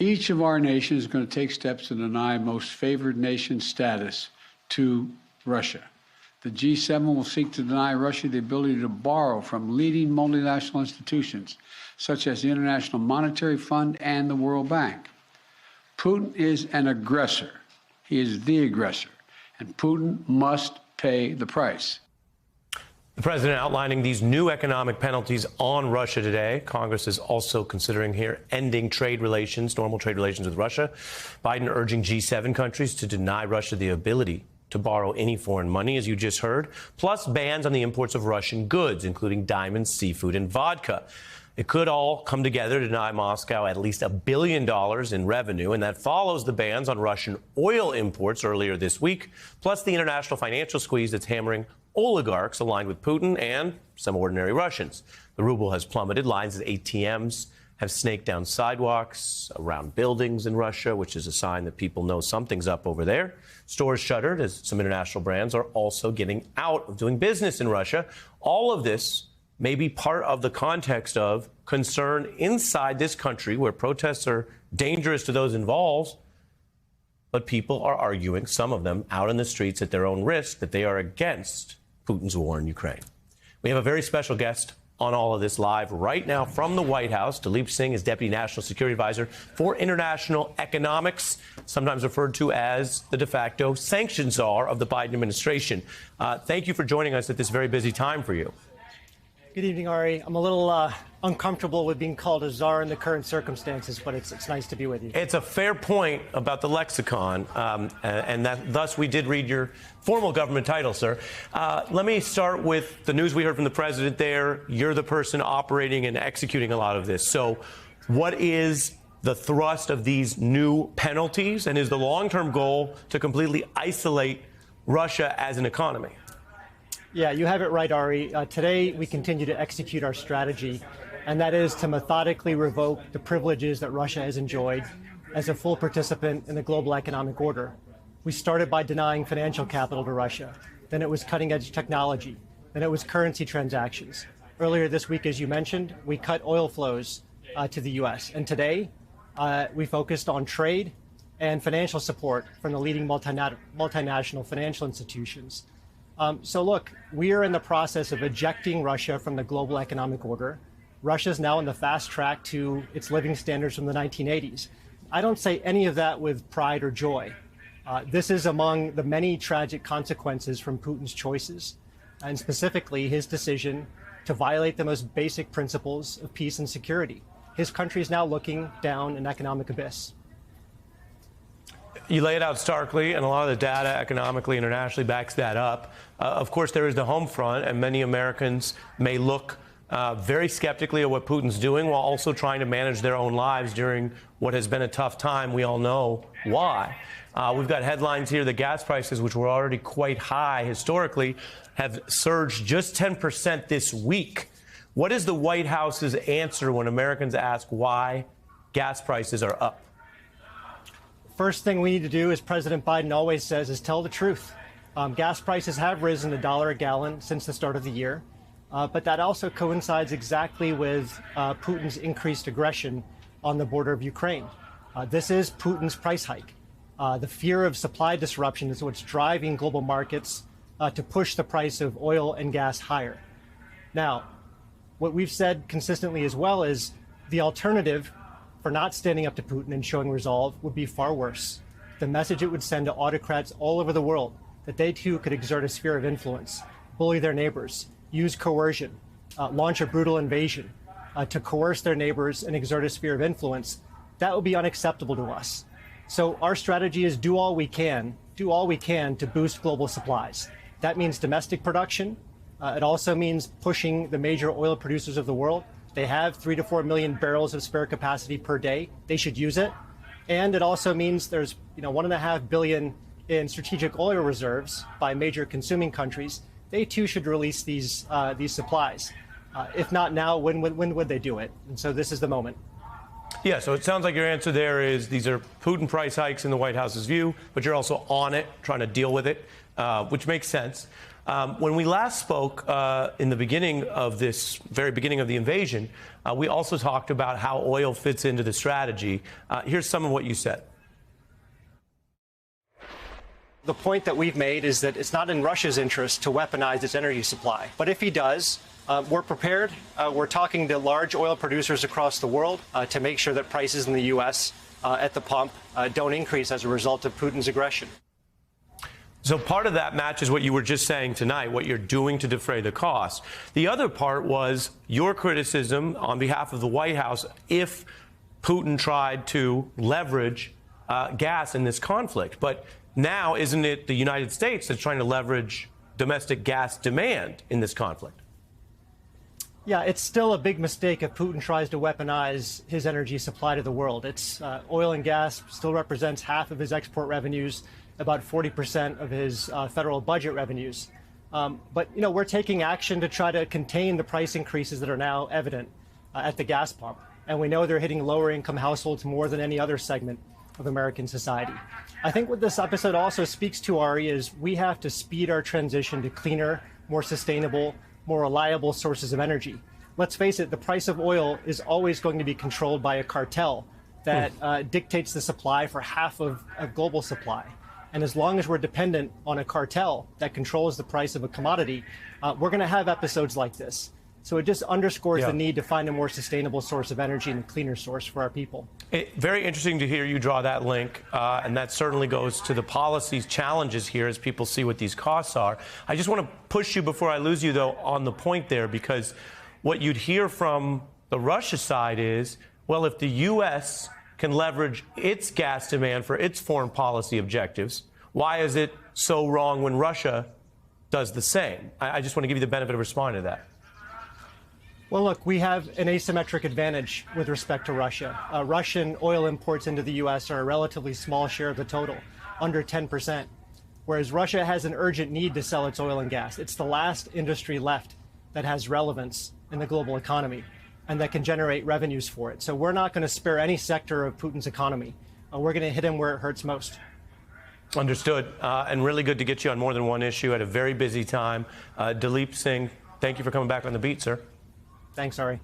Each of our nations is going to take steps to deny most favored nation status to Russia. The G7 will seek to deny Russia the ability to borrow from leading multinational institutions, such as the International Monetary Fund and the World Bank. Putin is an aggressor. He is the aggressor, and Putin must pay the price. The president outlining these new economic penalties on Russia today. Congress is also considering here ending trade relations, normal trade relations with Russia. Biden urging G7 countries to deny Russia the ability to borrow any foreign money, as you just heard, plus bans on the imports of Russian goods, including diamonds, seafood, and vodka. It could all come together to deny Moscow at least $1 billion in revenue, and that follows the bans on Russian oil imports earlier this week, plus the international financial squeeze that's hammering oligarchs aligned with Putin and some ordinary Russians. The ruble has plummeted. Lines at ATMs have snaked down sidewalks around buildings in Russia, which is a sign that people know something's up over there. Stores shuttered as some international brands are also getting out of doing business in Russia. All of this may be part of the context of concern inside this country where protests are dangerous to those involved. But people are arguing, some of them out in the streets at their own risk, that they are against Putin's war in Ukraine. We have a very special guest on all of this live right now from the White House. Dileep Singh is Deputy National Security Advisor for International Economics, sometimes referred to as the de facto sanctions czar of the Biden administration. Thank you for joining us at this very busy time for you. Good evening, Ari. I'm a little uncomfortable with being called a czar in the current circumstances, but it's nice to be with you. It's a fair point about the lexicon, and that thus we did read your formal government title, sir. Let me start with the news we heard from the president there. You're the person operating and executing a lot of this. So what is the thrust of these new penalties, and is the long-term goal to completely isolate Russia as an economy? Yeah, you have it right, Ari. Today, we continue to execute our strategy, and that is to methodically revoke the privileges that Russia has enjoyed as a full participant in the global economic order. We started by denying financial capital to Russia. Then it was cutting-edge technology. Then it was currency transactions. Earlier this week, as you mentioned, we cut oil flows to the U.S. And today, we focused on trade and financial support from the leading multinational financial institutions. So look, we are in the process of ejecting Russia from the global economic order. Russia is now on the fast track to its living standards from the 1980s. I don't say any of that with pride or joy. This is among the many tragic consequences from Putin's choices, and specifically his decision to violate the most basic principles of peace and security. His country is now looking down an economic abyss. You lay it out starkly, and a lot of the data economically, internationally backs that up. Of course, there is the home front, and many Americans may look very skeptically at what Putin's doing while also trying to manage their own lives during what has been a tough time. We all know why. We've got headlines here. The gas prices, which were already quite high historically, have surged just 10% this week. What is the White House's answer when Americans ask why gas prices are up? First thing we need to do, as President Biden always says, is tell the truth. Gas prices have risen $1 a gallon since the start of the year, but that also coincides exactly with Putin's increased aggression on the border of Ukraine. This is Putin's price hike. The fear of supply disruption is what's driving global markets to push the price of oil and gas higher. Now, what we've said consistently as well is the alternative for not standing up to Putin and showing resolve would be far worse. The message it would send to autocrats all over the world that they too could exert a sphere of influence, bully their neighbors, use coercion, launch a brutal invasion to coerce their neighbors and exert a sphere of influence, that would be unacceptable to us. So our strategy is do all we can to boost global supplies. That means domestic production. It also means pushing the major oil producers of the world. They have 3 to 4 million barrels of spare capacity per day. They should use it. And it also means there's 1.5 billion in strategic oil reserves by major consuming countries. They too should release these supplies. If not now, when would they do it? And so this is the moment. Yeah, so it sounds like your answer there is these are Putin price hikes in the White House's view, but you're also on it, trying to deal with it, which makes sense. When we last spoke in the beginning of this, very beginning of the invasion, we also talked about how oil fits into the strategy. Here's some of what you said. The point that we've made is that it's not in Russia's interest to weaponize its energy supply. But if he does, we're prepared. We're talking to large oil producers across the world to make sure that prices in the U.S. At the pump don't increase as a result of Putin's aggression. So part of that matches what you were just saying tonight, what you're doing to defray the cost. The other part was your criticism on behalf of the White House if Putin tried to leverage gas in this conflict. But now, isn't it the United States that's trying to leverage domestic gas demand in this conflict? Yeah, it's still a big mistake if Putin tries to weaponize his energy supply to the world. It's oil and gas still represents half of his export revenues, about 40% of his federal budget revenues. But, you know, we're taking action to try to contain the price increases that are now evident at the gas pump. And we know they're hitting lower income households more than any other segment of American society. I think what this episode also speaks to, Ari, is we have to speed our transition to cleaner, more sustainable, more reliable sources of energy. Let's face it, the price of oil is always going to be controlled by a cartel that dictates the supply for half of global supply. And as long as we're dependent on a cartel that controls the price of a commodity, we're going to have episodes like this. So it just underscores the need to find a more sustainable source of energy and a cleaner source for our people. Very interesting to hear you draw that link, and that certainly goes to the policy's challenges here as people see what these costs are. I just want to push you before I lose you, though, on the point there, because what you'd hear from the Russia side is, well, if the U.S. can leverage its gas demand for its foreign policy objectives, why is it so wrong when Russia does the same? I just want to give you the benefit of responding to that. Well, look, we have an asymmetric advantage with respect to Russia. Russian oil imports into the U.S. are a relatively small share of the total, under 10%, whereas Russia has an urgent need to sell its oil and gas. It's the last industry left that has relevance in the global economy and that can generate revenues for it. So we're not going to spare any sector of Putin's economy. We're going to hit him where it hurts most. Understood. And really good to get you on more than one issue at a very busy time. Dileep Singh, thank you for coming back on the beat, sir. Thanks, Ari.